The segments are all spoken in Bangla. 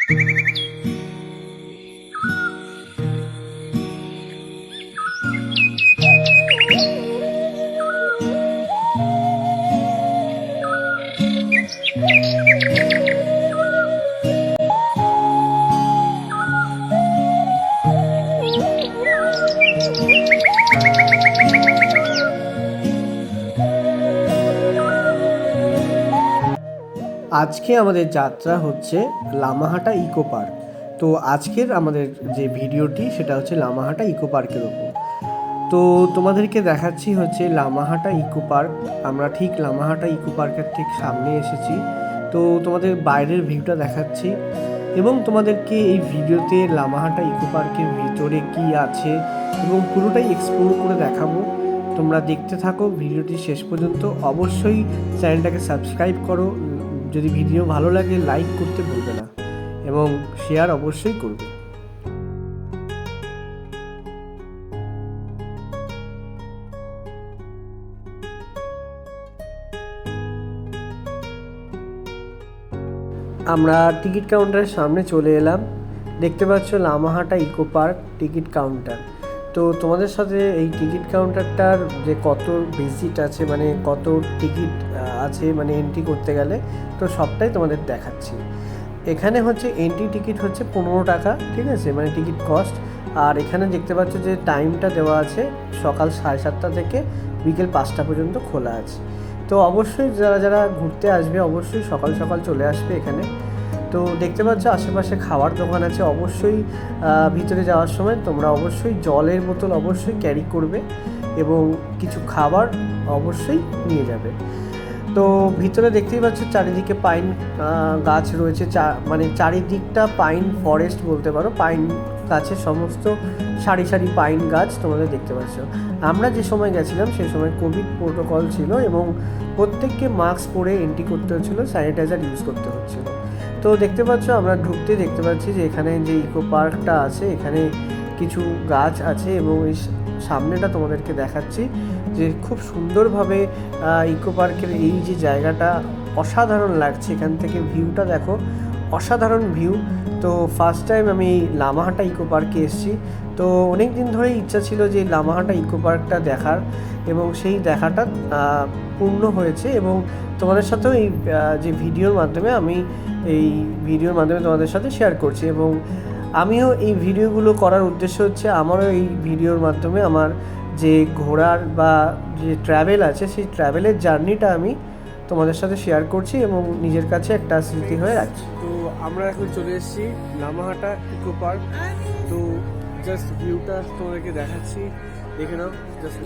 আজকে আমাদের যাত্রা হচ্ছে লামাহাটা ইকো পার্ক। তো আজকের আমাদের যে ভিডিওটি সেটা হচ্ছে লামাহাটা ইকো পার্কের ওপর। তো তোমাদেরকে দেখাচ্ছি হচ্ছে লামাহাটা ইকো পার্ক। আমরা ঠিক লামাহাটা ইকো পার্কের ঠিক সামনে এসেছি। তো তোমাদের বাইরের ভিউটা দেখাচ্ছি এবং তোমাদেরকে এই ভিডিওতে লামাহাটা ইকো পার্কের ভিতরে কি আছে এবং পুরোটাই এক্সপ্লোর করে দেখাবো। তোমরা দেখতে থাকো ভিডিওটি শেষ পর্যন্ত। অবশ্যই চ্যানেলটাকে সাবস্ক্রাইব করো, যদি ভিডিও ভালো লাগে লাইক করতে ভুলবে না এবং শেয়ার অবশ্যই করবে। আমরা টিকিট কাউন্টারের সামনে চলে এলাম। দেখতে পাচ্ছ Lamahatta eco park ticket counter. তো তোমাদের সাথে এই টিকিট কাউন্টারটার যে কত ভিজিট আছে, মানে কত টিকিট আছে, মানে এন্ট্রি করতে গেলে, তো সবটাই তোমাদের দেখাচ্ছি। এখানে হচ্ছে এন্ট্রি টিকিট হচ্ছে 15 টাকা, ঠিক আছে, মানে টিকিট কস্ট। আর এখানে দেখতে পাচ্ছ যে টাইমটা দেওয়া আছে সকাল 7:30 থেকে বিকেল 5টা পর্যন্ত খোলা আছে। তো অবশ্যই যারা যারা ঘুরতে আসবে অবশ্যই সকাল সকাল চলে আসবে এখানে। তো দেখতে পাচ্ছ আশেপাশে খাওয়ার দোকান আছে। অবশ্যই ভিতরে যাওয়ার সময় তোমরা অবশ্যই জলের বোতল অবশ্যই ক্যারি করবে এবং কিছু খাবার অবশ্যই নিয়ে যাবে। তো ভিতরে দেখতেই পাচ্ছ চারিদিকে পাইন গাছ রয়েছে, মানে চারিদিকটা পাইন ফরেস্ট বলতে পারো। পাইন গাছের সমস্ত সারি সারি পাইন গাছ তোমাদের দেখতে পাচ্ছ। আমরা যে সময় গেছিলাম সেই সময় কোভিড প্রোটোকল ছিল এবং প্রত্যেককে মাস্ক পরে এন্ট্রি করতে হচ্ছিলো, স্যানিটাইজার ইউজ করতে হচ্ছিলো। তো দেখতে পাচ্ছ আমরা ঢুকতে দেখতে পাচ্ছি যে এখানে যে ইকো পার্কটা আছে এখানে কিছু গাছ আছে এবং এই সামনেটা তোমাদেরকে দেখাচ্ছি যে খুব সুন্দরভাবে ইকো পার্কের এই যে জায়গাটা অসাধারণ লাগছে। এখান থেকে ভিউটা দেখো, অসাধারণ ভিউ। তো ফার্স্ট টাইম আমি লামাহাটা ইকো পার্কে এসেছি। তো অনেক দিন ধরেই ইচ্ছা ছিল যে লামাহাটা ইকো পার্কটা দেখার এবং সেই দেখাটা পূর্ণ হয়েছে এবং তোমাদের সাথেও এই যে ভিডিওর মাধ্যমে তোমাদের সাথে শেয়ার করছি। এবং আমিও এই ভিডিওগুলো করার উদ্দেশ্য হচ্ছে আমারও এই ভিডিওর মাধ্যমে আমার যে ঘোরার বা যে ট্র্যাভেল আছে সেই ট্র্যাভেলের জার্নিটা আমি তোমাদের সাথে শেয়ার করছি এবং নিজের কাছে একটা স্মৃতি হয়ে রাখছি। তো আমরা এখন চলে এসেছি লামাহাটা ইকো পার্ক। তো জাস্ট ভিউটা তোমাদেরকে দেখাচ্ছি, দেখে নাও জাস্ট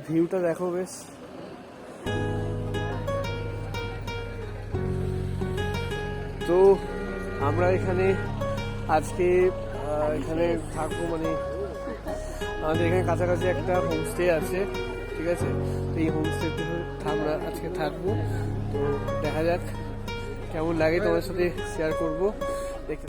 ভিউটা দেখো বেশ। তো আমরা এখানে আজকে এখানে থাকবো, মানে আমাদের এখানে কাছাকাছি একটা হোমস্টে আছে, ঠিক আছে। তো এই হোমস্টেতে আমরা আজকে থাকবো। তো দেখা যাক কেমন লাগে, তোমার সাথে শেয়ার করবো। দেখতে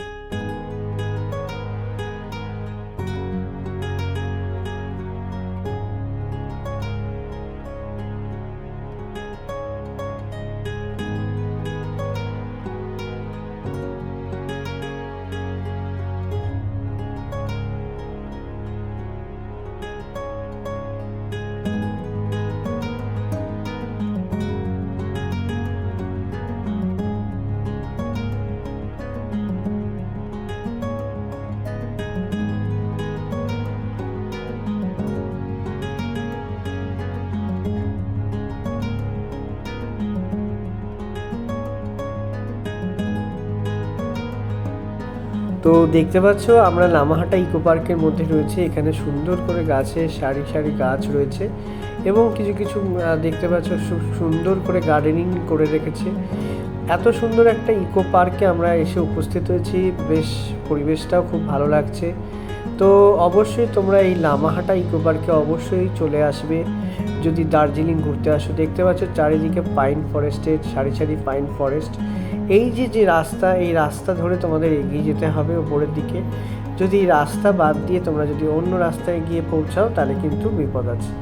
তো দেখতে পাচ্ছ আমরা লামাহাটা ইকো পার্কের মধ্যে রয়েছে। এখানে সুন্দর করে গাছে সারি সারি গাছ রয়েছে এবং কিছু কিছু দেখতে পাচ্ছ সুন্দর করে গার্ডেনিং করে রেখেছে। এত সুন্দর একটা ইকো পার্কে আমরা এসে উপস্থিত হয়েছি, বেশ পরিবেশটাও খুব ভালো লাগছে। তো অবশ্যই তোমরা এই লামাহাটা ইকো পার্কে অবশ্যই চলে আসবে যদি দার্জিলিং ঘুরতে আসো। দেখতে পাচ্ছ চারিদিকে পাইন ফরেস্টের সারি সারি পাইন ফরেস্ট। এই যে রাস্তা, এই রাস্তা ধরে তোমাদের এগিয়ে যেতে হবে উপরের দিকে। যদি রাস্তা বাদ দিয়ে তোমরা যদি অন্য রাস্তায় গিয়ে পৌঁছাও তাহলে কিন্তু বিপদ আছে।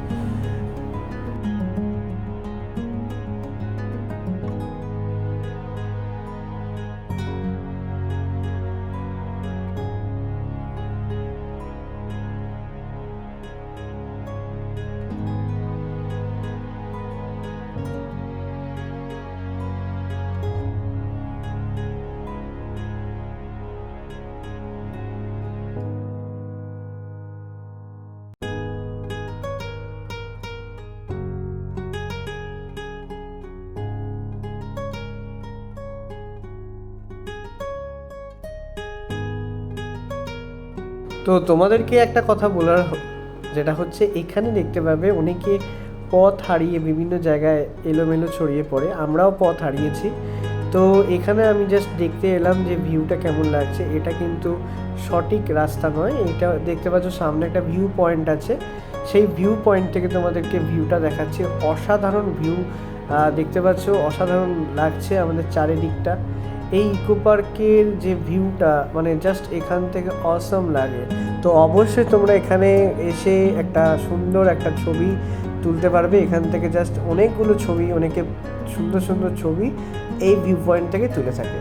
তো তোমাদেরকে একটা কথা বলার যেটা হচ্ছে, এখানে দেখতে পাবে অনেকে পথ হারিয়ে বিভিন্ন জায়গায় এলোমেলো ছড়িয়ে পড়ে, আমরাও পথ হারিয়েছি। তো এখানে আমি জাস্ট দেখতে এলাম যে ভিউটা কেমন লাগছে। এটা কিন্তু সঠিক রাস্তা নয়, এটা দেখতে পাচ্ছ সামনে একটা ভিউ পয়েন্ট আছে, সেই ভিউ পয়েন্ট থেকে তোমাদেরকে ভিউটা দেখাচ্ছি। অসাধারণ ভিউ দেখতে পাচ্ছ, অসাধারণ লাগছে আমাদের চারিদিকটা। এই ইকো পার্কের যে ভিউটা মানে জাস্ট এখান থেকে অসম লাগে। তো অবশ্যই তোমরা এখানে এসে একটা সুন্দর একটা ছবি তুলতে পারবে। এখান থেকে জাস্ট অনেকগুলো ছবি, অনেকে সুন্দর সুন্দর ছবি এই ভিউ পয়েন্ট থেকে তুলে থাকে।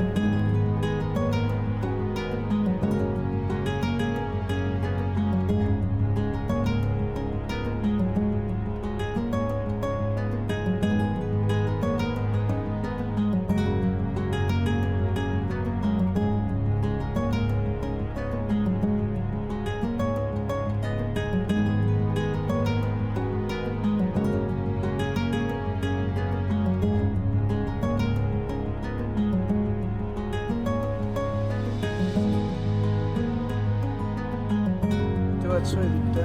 এই দিকটা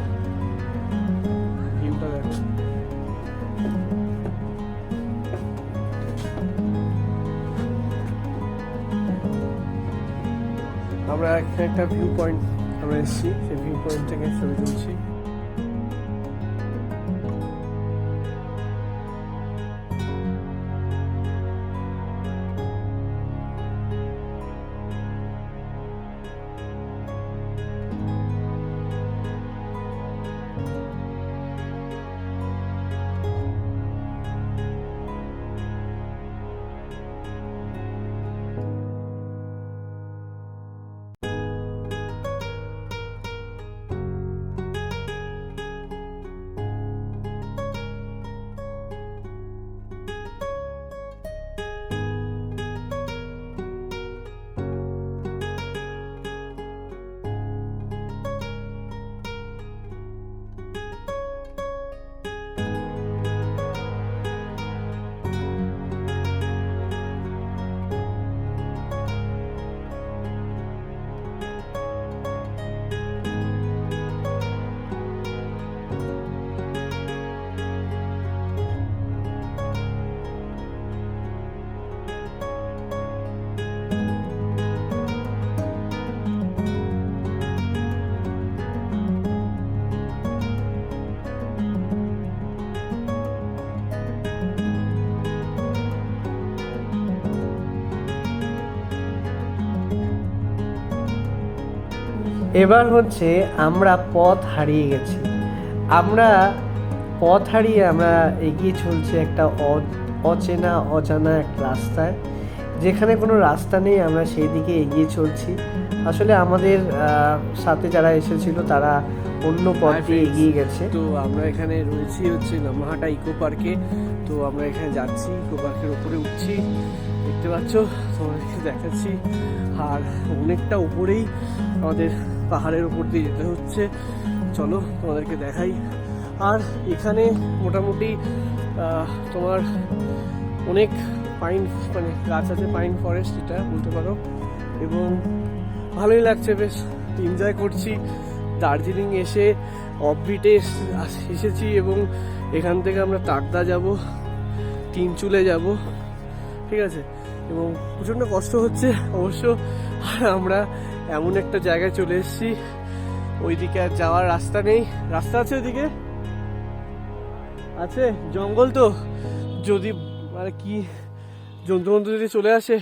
ভিউটা দেখো। আমরা একটা ভিউ পয়েন্ট আমরা এসেছি, সেই ভিউ পয়েন্ট থেকে ছবি তুলছি। এবার হচ্ছে আমরা পথ হারিয়ে গেছি। আমরা পথ হারিয়ে আমরা এগিয়ে চলছি একটা অচেনা অজানা এক রাস্তায়, যেখানে কোনো রাস্তা নেই, আমরা সেই দিকে এগিয়ে চলছি। আসলে আমাদের সাথে যারা এসেছিল তারা অন্য পথ দিয়ে এগিয়ে গেছে। তো আমরা এখানে রয়েছি হচ্ছে লামাহাটা ইকো পার্কে। তো আমরা এখানে যাচ্ছি, ইকো পার্কের উপরে উঠছি, দেখতে পাচ্ছ, তোমাদেরকে দেখাচ্ছি। আর অনেকটা উপরেই আমাদের পাহাড়ের উপর দিয়ে যেতে হচ্ছে। চলো তোমাদেরকে দেখাই। আর এখানে মোটামুটি তোমার অনেক পাইন মানে গাছ আছে, পাইন ফরেস্ট এটা বলতে পারো, এবং ভালোই লাগছে, বেশ এনজয় করছি। দার্জিলিং এসে অফবিটে এসেছি এবং এখান থেকে আমরা তাকদা যাব, তিনচুলে যাব, ঠিক আছে, এবং প্রচণ্ড কষ্ট হচ্ছে অবশ্য। আর আমরা এমন একটা জায়গায় চলে এসেছি, ওইদিকে আর যাওয়ার রাস্তা নেই। রাস্তা আছে ওইদিকে, আছে জঙ্গল, তো যদি মানে কি জন্তু যদি চলে আসে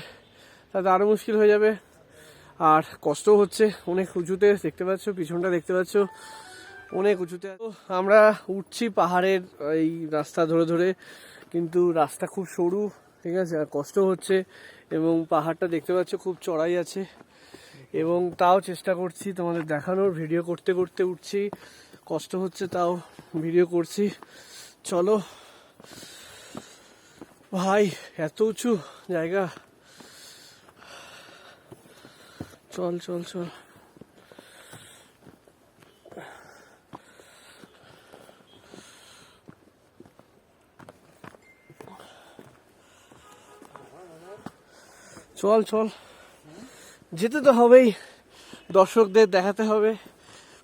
তাহলে আরও মুশকিল হয়ে যাবে। আর কষ্ট হচ্ছে, অনেক উঁচুতে দেখতে পাচ্ছ, পিছনটা দেখতে পাচ্ছ অনেক উঁচুতে। তো আমরা উঠছি পাহাড়ের এই রাস্তা ধরে ধরে, কিন্তু রাস্তা খুব সরু, ঠিক আছে, আর কষ্ট হচ্ছে। এবং পাহাড়টা দেখতে পাচ্ছ খুব চড়াই আছে, এবং তাও চেষ্টা করছি তোমাদের দেখানোর, ভিডিও করতে করতে উঠছি, কষ্ট হচ্ছে তাও ভিডিও করছি। চলো ভাই, এত উঁচু জায়গা, চল চল চল। চল চল, যেতে তো হবেই, দর্শকদের দেখাতে হবে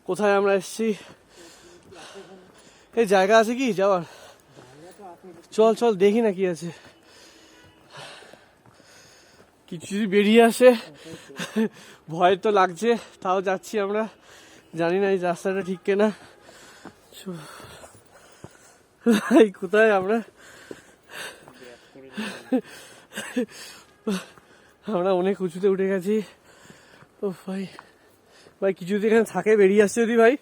কোথায় আমরা এসেছি। এই জায়গা আছে কি যাওয়ার? চল চল দেখি না কি আছে, কিছু যদি বেরিয়ে আসে। ভয় তো লাগছে, তাও যাচ্ছি আমরা, জানি না এই রাস্তাটা ঠিক কিনা। কোথায় আমরা আমরা অনেক উঁচুতে উঠে গেছি। ও ভাই, ভাই কিছু যদি এখানে থাকে বেরিয়ে আসছে যদি ভাই।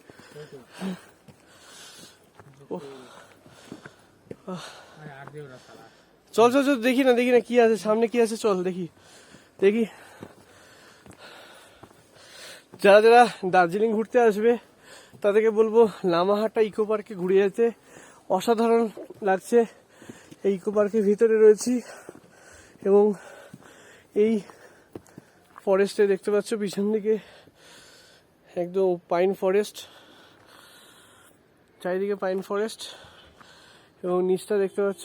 চল চল চল, দেখি না কি আছে সামনে, কি আছে, চল দেখি দেখি। যারা যারা দার্জিলিং ঘুরতে আসবে তাদেরকে বলবো লামাহাটা ইকো পার্কে ঘুরে যেতে, অসাধারণ লাগছে। এই ইকো পার্কের ভিতরে রয়েছি, এবং এই ফরেস্টে দেখতে পাচ্ছ পিছন দিকে একদম পাইন ফরেস্ট, চারিদিকে পাইন ফরেস্ট, এবং নিচটা দেখতে পাচ্ছ।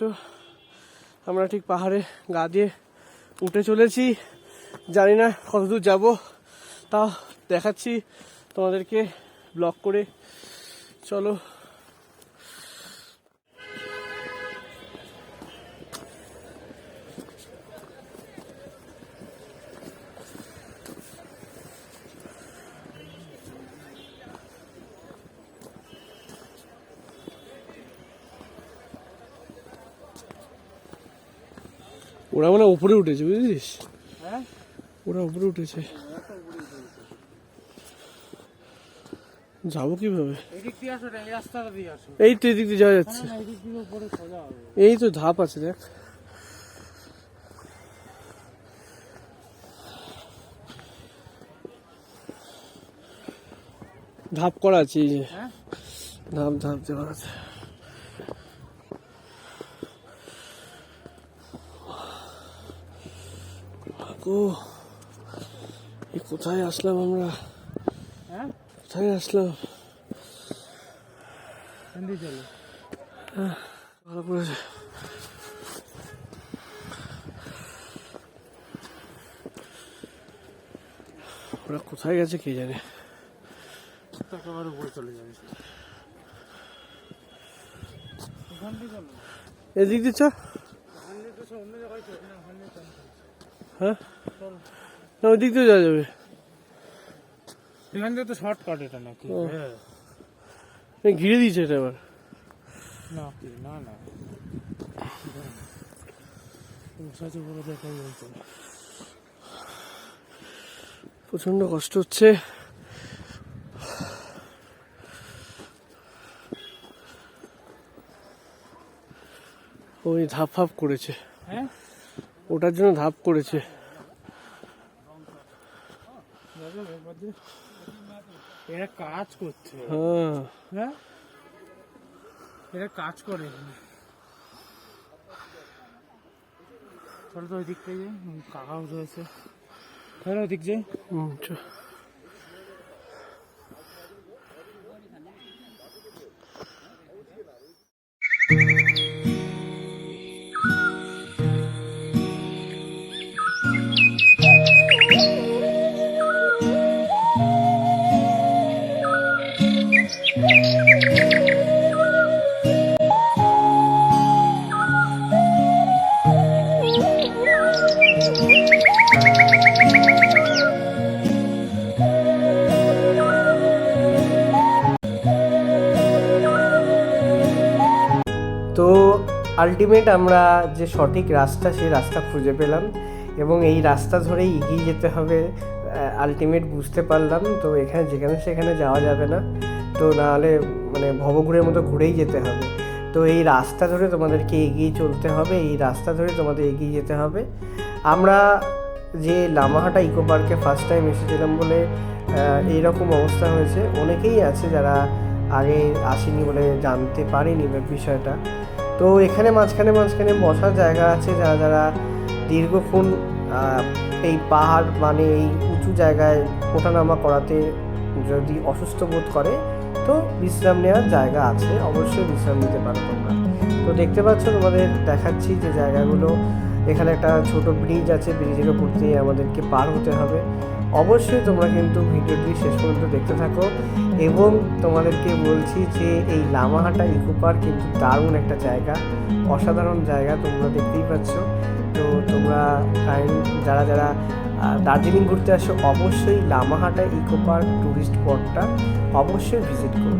আমরা ঠিক পাহাড়ে গা দিয়ে উঠে চলেছি, জানি না কতদূর যাব, তাও দেখাচ্ছি তোমাদেরকে ব্লগ করে। চলো ওরা মানে উপরে উঠেছে, বুঝেছিস? হ্যাঁ, ওরা উপরে উঠেছে। যাবো কিভাবে? এই তো এদিক দিয়ে যাওয়া যাচ্ছে, এই তো ধাপ আছে দেখ। ধাপ করা আছে, এই যে ধাপ ধাপ দেওয়া আছে। কোথায় আসলাম আমরা, কোথায় আসলাম? ভালো করেছে। ওরা কোথায় গেছে কে জানে, একেবারে উপরে চলে যাবে। এদিক দিচ্ছ? হ্যাঁ, না ওই দিক দিয়ে যাওয়া যাবে, এখান থেকে তো শর্টকাট এটা নাকি? ঘিরে দিয়েছে এটা এবার। না না না, প্রচন্ড কষ্ট হচ্ছে। ওই ধাপ ফাপ করেছে, হ্যাঁ ওটার জন্য ধাপ করেছে। এরা কাজ করছে, হ্যাঁ এরা কাজ করে। চলো তো ওই দিকটাই যাই, কাকাও রয়েছে, ওই দিক যাই। তো আলটিমেট আমরা যে সঠিক রাস্তা, সেই রাস্তা খুঁজে পেলাম, এবং এই রাস্তা ধরেই এগিয়ে যেতে হবে আলটিমেট বুঝতে পারলাম। তো এখানে যেখানে সেখানে যাওয়া যাবে না, তো নাহলে মানে ভবঘুরের মতো ঘুরেই যেতে হবে। তো এই রাস্তা ধরে তোমাদেরকে এগিয়ে চলতে হবে, এই রাস্তা ধরে তোমাদের এগিয়ে যেতে হবে। আমরা যে লামাহাটা ইকো পার্কে ফার্স্ট টাইম এসেছিলাম বলে এইরকম অবস্থা হয়েছে। অনেকেই আছে যারা আগে আসেনি বলে জানতে পারেনি বিষয়টা। তো এখানে মাঝখানে মাঝখানে বসার জায়গা আছে, যারা যারা দীর্ঘক্ষণ এই পাহাড় মানে এই উঁচু জায়গায় ওঠানামা করাতে যদি অসুস্থ বোধ করে, তো বিশ্রাম নেওয়ার জায়গা আছে, অবশ্যই বিশ্রাম নিতে পারো তোমরা। তো দেখতে পাচ্ছ, তোমাদের দেখাচ্ছি যে জায়গাগুলো। এখানে একটা ছোট ব্রিজ আছে, ব্রিজের ওপর দিয়ে আমাদেরকে পার হতে হবে। অবশ্যই তোমরা কিন্তু ভিডিওটি শেষ পর্যন্ত দেখতে থাকো। এবং তোমাদেরকে বলছি যে এই লামাহাটা ইকো পার্ক কিন্তু দারুণ একটা জায়গা, অসাধারণ জায়গা, তোমরা দেখতেই পাচ্ছ। তো তোমরা যারা যারা দার্জিলিং ঘুরতে আসো, অবশ্যই লামাহাটা ইকো পার্ক ট্যুরিস্ট স্পটটা অবশ্যই ভিজিট করো।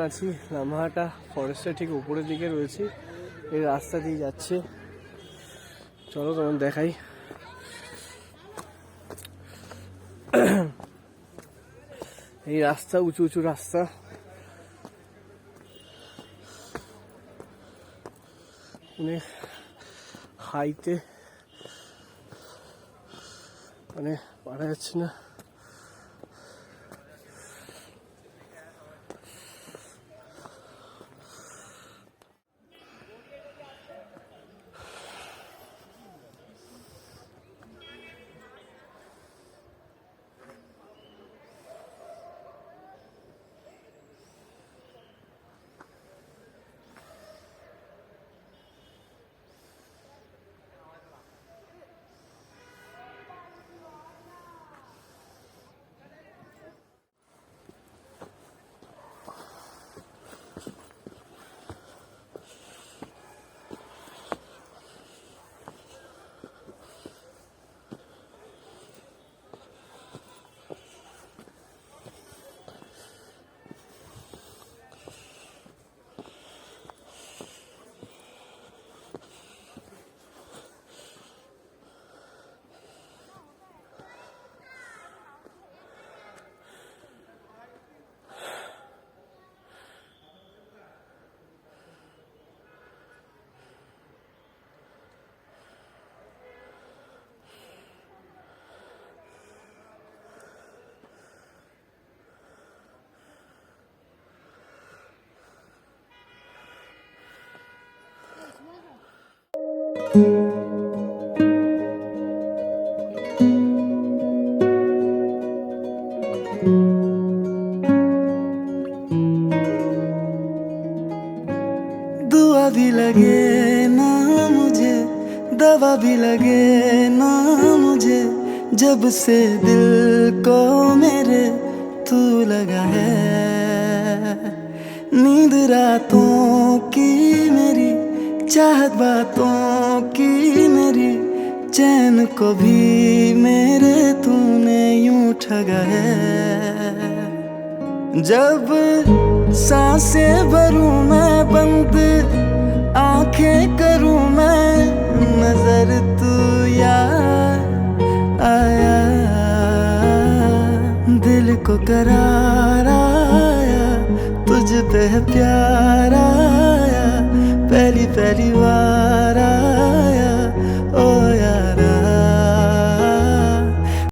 আছি লামাহাটা ফরেস্টের ঠিক উপরের দিকে রয়েছি, এই রাস্তা দিয়ে যাচ্ছে। চলো তোমার দেখাই। এই রাস্তা উঁচু উঁচু রাস্তা, অনেক হাইতে, মানে পারা যাচ্ছে না। दुआ भी लगे ना मुझे, दवा भी लगे ना मुझे, जब से दिल को मेरे तू लगा है। नींद रातों की मेरी, चाहत बातों की मेरी, चैन को भी मेरे तूने यूं ठगा है। जब सांसें भरूं मैं बंद, आंखें करूं मैं, नजर तू यार आया। दिल को करार आया, तुझ पे प्यार आया, पहली पहली